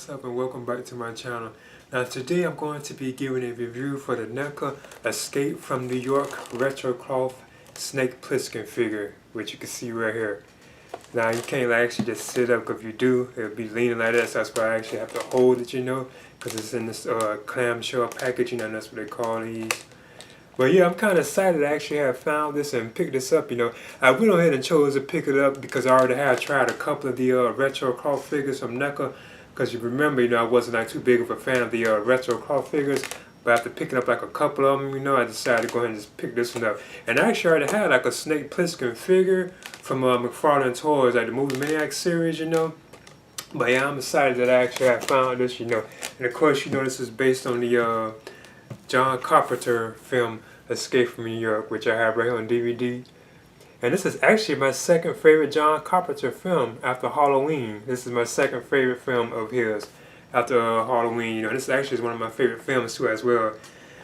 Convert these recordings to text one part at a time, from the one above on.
what's up and welcome back to my channel. Now today I'm going to be giving a review for the NECA Escape from New York retro cloth snake Plissken figure, which you can see right here. Now you can't actually just sit up, because if you do, it'll be leaning like that, so that's why I actually have to hold it, because it's in this clamshell packaging, and that's what they call these. But yeah, I'm kind of excited I actually have found this and picked this up, I went ahead and chose to pick it up because I already had tried a couple of the retro cloth figures from NECA. Because you remember, I wasn't like too big of a fan of the retro cloth figures. But after picking up like a couple of them, I decided to go ahead and just pick this one up. And I actually already had like a Snake Plissken figure from McFarlane Toys, like the Movie Maniac series, But yeah, I'm excited that I actually have found this, And of course, this is based on the John Carpenter film Escape from New York, which I have right here on DVD. And this is actually my second favorite John Carpenter film after Halloween. This is my second favorite film of his after Halloween. This actually is one of my favorite films too as well.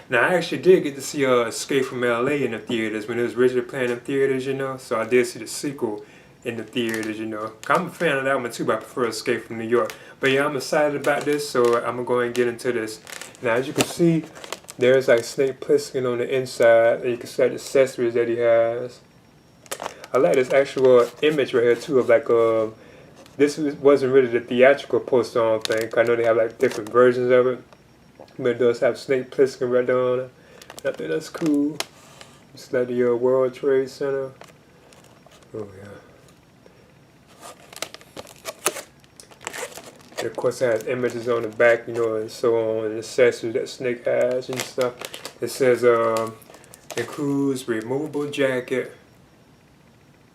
Now I actually did get to see Escape from LA in the theaters when it was originally playing in theaters, So I did see the sequel in the theaters, I'm a fan of that one too, but I prefer Escape from New York. But yeah, I'm excited about this, so I'm going to go ahead and get into this. Now as you can see, there's like Snake Plissken on the inside, and you can see the accessories that he has. I like this actual image right here too of like this wasn't really the theatrical poster, I don't think. I know they have like different versions of it, but it does have Snake Plissken right there on it. I think that's cool. It's like the World Trade Center. Oh yeah. And of course it has images on the back, and so on, and accessories that Snake has and stuff. It says includes removable jacket,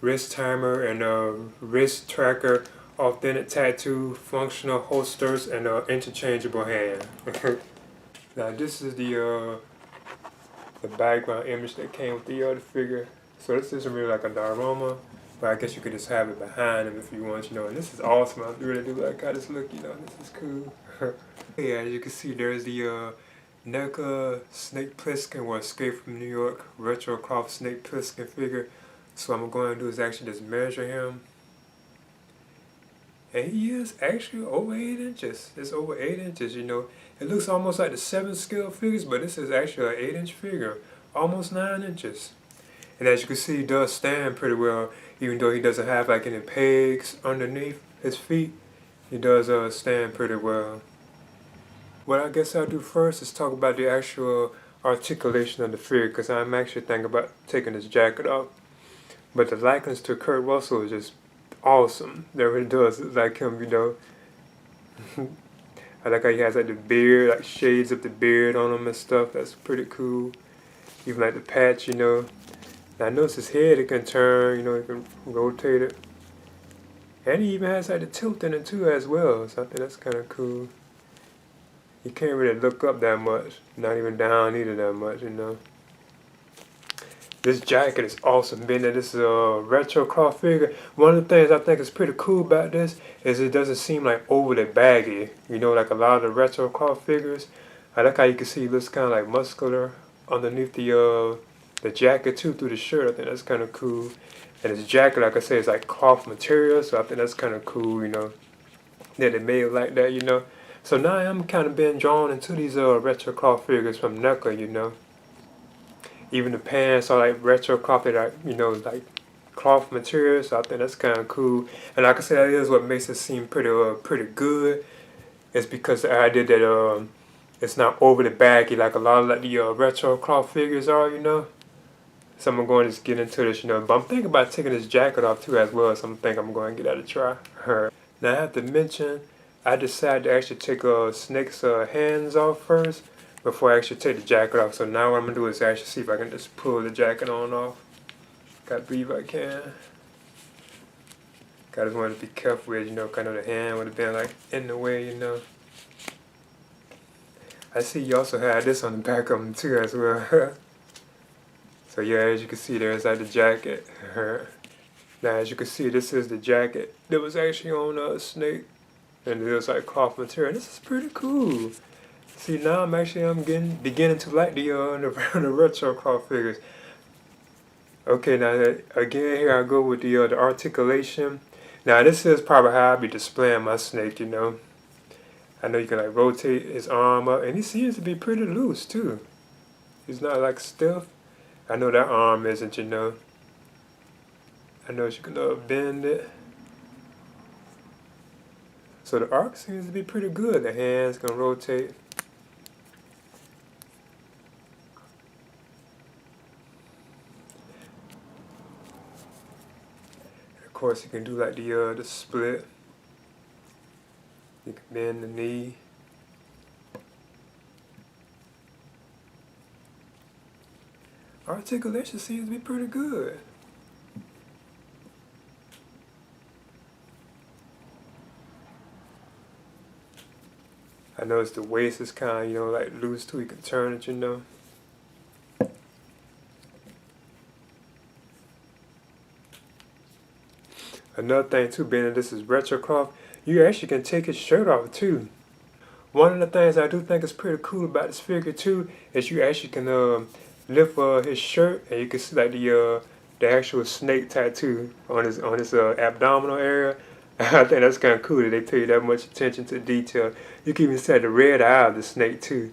wrist timer, and a wrist tracker, authentic tattoo, functional holsters, and interchangeable hand. Now this is the background image that came with the other figure. So this isn't really like a diorama, but I guess you could just have it behind him if you want, And this is awesome. I really do like how this look, This is cool. Yeah, as you can see, there's the NECA Snake Plissken, or Escape from New York retro cloth Snake Plissken figure. So what I'm going to do is actually just measure him. And he is actually over 8 inches. It's over 8 inches, It looks almost like the 7 scale figures, but this is actually an 8-inch figure. Almost 9 inches. And as you can see, he does stand pretty well. Even though he doesn't have like any pegs underneath his feet, he does stand pretty well. What I guess I'll do first is talk about the actual articulation of the figure, because I'm actually thinking about taking his jacket off. But the likeness to Kurt Russell is just awesome. That really does look like him, I like how he has like the beard, like shades of the beard on him and stuff. That's pretty cool. Even like the patch, Now I notice his head, it can turn, it can rotate it. And he even has like the tilt in it too as well. So I think that's kind of cool. You can't really look up that much. Not even down either that much, This jacket is awesome, being that this is a retro cloth figure. One of the things I think is pretty cool about this is it doesn't seem like overly baggy. Like a lot of the retro cloth figures. I like how you can see it looks kind of like muscular underneath the jacket too, through the shirt. I think that's kind of cool. And this jacket, like I say, is like cloth material, so I think that's kind of cool, that they made it like that, So now I'm kind of being drawn into these retro cloth figures from NECA, Even the pants are like retro cloth, that like cloth material, so I think that's kind of cool. And like I said, that is what makes it seem pretty good. It's because the idea that it's not overly baggy like a lot of like the retro cloth figures are, So I'm going to just get into this, But I'm thinking about taking this jacket off too as well, so I'm thinking I'm going to give that a try. Now I have to mention, I decided to actually take Snake's hands off first before I actually take the jacket off. So now what I'm going to do is actually see if I can just pull the jacket on off. Gotta believe I can. Gotta want to be careful with, kind of the hand would have been like in the way, I see you also had this on the back of them too as well. So yeah, as you can see, there's like the jacket. Now as you can see, this is the jacket that was actually on Snake. And it was like cloth material. This is pretty cool. See, now I'm beginning to like the retro cloth figures. Okay, now again, here I go with the articulation. Now this is probably how I'll be displaying my snake, I know you can like rotate his arm up, and he seems to be pretty loose too. He's not like stiff. I know that arm isn't, you know. I know you can bend it. So the arc seems to be pretty good. The hands can rotate. Of course, you can do like the split. You can bend the knee. Articulation seems to be pretty good. I noticed the waist is kind of, you know, like loose too. You can turn it, you know. Another thing too, being that this is retro cloth, you actually can take his shirt off too. One of the things I do think is pretty cool about this figure too is you actually can lift his shirt and you can see like the actual snake tattoo on his abdominal area. I think that's kind of cool that they pay that much attention to detail. You can even see the red eye of the snake too.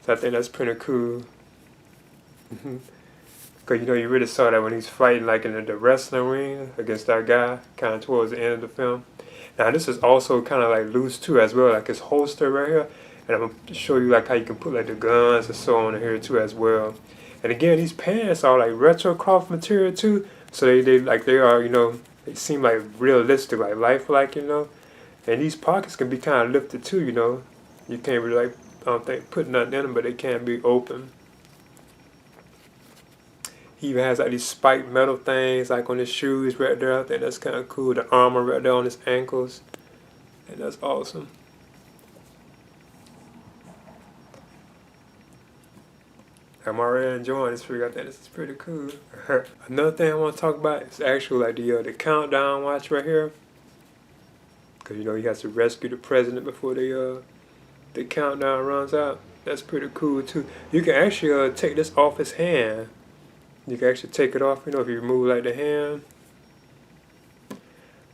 So I think that's pretty cool. Because you know you really saw that when he's fighting like in the wrestling ring against that guy kind of towards the end of the film. Now this is also kind of like loose too as well, like his holster right here. And I'm going to show you like how you can put like the guns and so on in here too as well. And again, these pants are like retro cloth material too. So they are, you know, they seem like realistic, like lifelike, you know. And these pockets can be kind of lifted too, you know. You can't really like, I don't think, put nothing in them, but they can be open. He even has like these spiked metal things like on his shoes right there. I think that's kind of cool. The armor right there on his ankles. And that's awesome. I'm already enjoying this figure. I think this is pretty cool. Another thing I want to talk about is actually like the countdown watch right here. Because you know he has to rescue the president before the countdown runs out. That's pretty cool too. You can actually take this off his hand. You can actually take it off, you know, if you remove like the hand.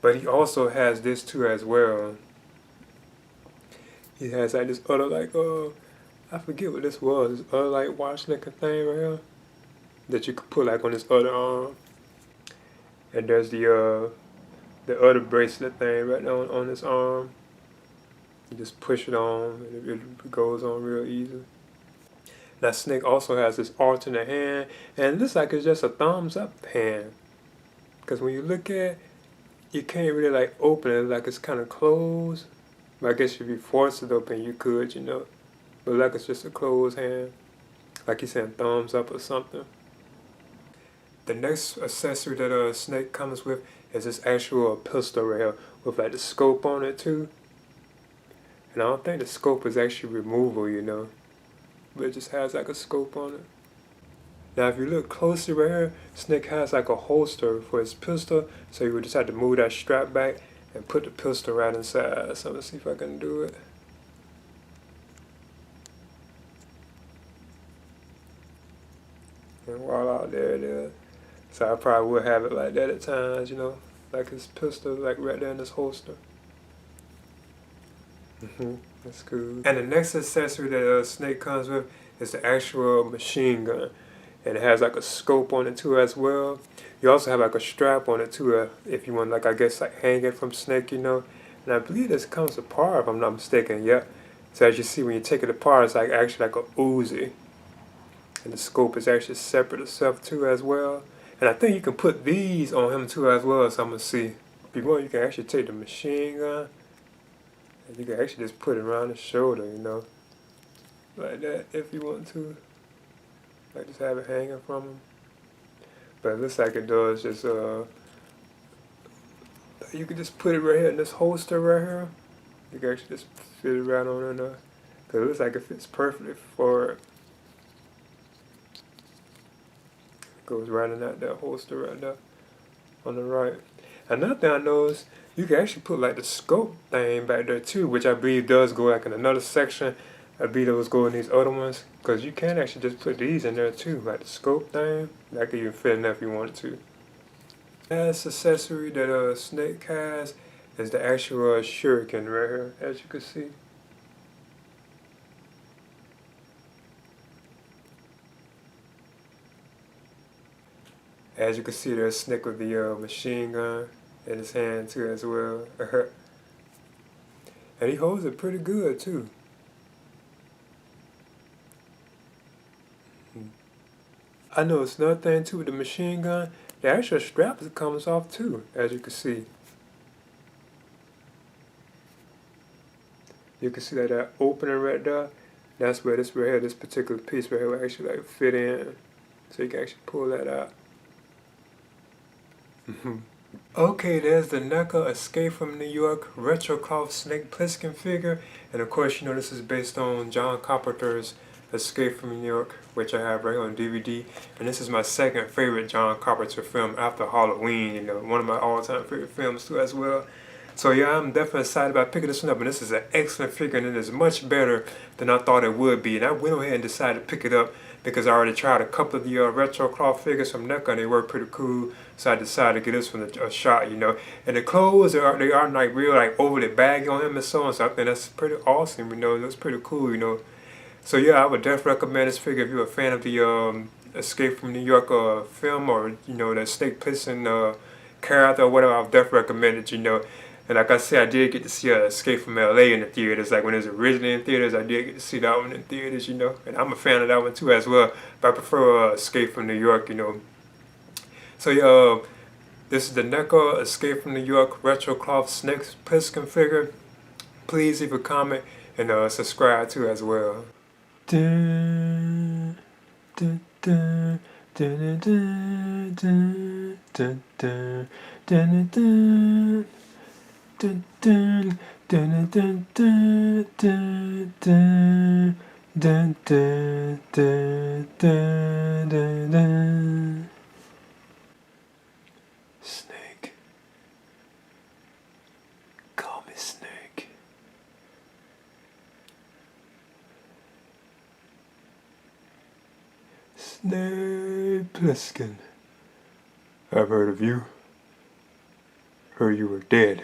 But he also has this too as well. He has like this other like I forget what this was. This other like watch looking thing right here that you could put like on his other arm. And there's the other bracelet thing right now on his arm. You just push it on and it goes on real easy. That snake also has this alternate hand, and it looks like it's just a thumbs up hand. Because when you look at it, you can't really like open it, like it's kind of closed. But I guess if you force it open, you could, you know. But like it's just a closed hand. Like he's saying thumbs up or something. The next accessory that a snake comes with is this actual pistol right here with like the scope on it too. And I don't think the scope is actually removable, you know. But it just has like a scope on it. Now if you look closely right here, Snake has like a holster for his pistol, so you would just have to move that strap back and put the pistol right inside. So let's see if I can do it. And voila, there it is. So I probably would have it like that at times, you know, like his pistol like right there in his holster. That's cool. And the next accessory that Snake comes with is the actual machine gun. And it has like a scope on it too as well. You also have like a strap on it too if you want like I guess like hang it from Snake, you know. And I believe this comes apart if I'm not mistaken, yeah. So as you see when you take it apart, it's like actually like a Uzi. And the scope is actually separate itself too as well. And I think you can put these on him too as well, so I'm gonna see. If you want, you can actually take the machine gun and you can actually just put it around his shoulder, you know. Like that if you want to. Like just have it hanging from him. But it looks like it does just you can just put it right here in this holster right here. You can actually just fit it right on in there. Cause it looks like it fits perfectly for it. Goes right in that holster right there on the right. Another thing I noticed, you can actually put like the scope thing back there too, which I believe does go like in another section. I believe those go in these other ones, because you can actually just put these in there too, like the scope thing. That could even fit in there if you wanted to. Last accessory that Snake has is the actual shuriken right here, as you can see. As you can see, there's Snake with the machine gun in his hand too as well. And he holds it pretty good too. I noticed another thing too with the machine gun, the actual strap comes off too, as you can see. You can see that opening right there. That's where this right here, this particular piece right here will actually like fit in. So you can actually pull that out. Okay, there's the NECA Escape from New York retro cloth Snake Plissken figure. And of course, you know this is based on John Carpenter's Escape from New York, which I have right here on DVD. And this is my second favorite John Carpenter film after Halloween, you know, one of my all-time favorite films too as well. So yeah, I'm definitely excited about picking this one up, and this is an excellent figure, and it is much better than I thought it would be. And I went ahead and decided to pick it up because I already tried a couple of the retro cloth figures from NECA, and they were pretty cool. So I decided to get this one a shot, you know. And the clothes they are like real like overly baggy on him and so on. So I think that's pretty awesome, you know. It looks pretty cool, you know. So yeah, I would definitely recommend this figure if you're a fan of the Escape from New York film, or you know the Snake Plissken character or whatever. I would definitely recommend it, you know. And like I said, I did get to see Escape from LA in the theaters. Like when it was originally in theaters, I did get to see that one in theaters, you know. And I'm a fan of that one too as well. But I prefer Escape from New York, you know. So yeah, this is the NECA Escape from New York retro cloth Snake Plissken figure. Please leave a comment and subscribe too as well. Dun, dun, dun, dun, dun, dun, dun, dun, dun, dun. Dun, dun, dun, dun, dun, dun, dun, dun, dun, dun, dun, dun, dun. Snake. Call me Snake. Snake Plissken. I've heard of you. Heard you were dead.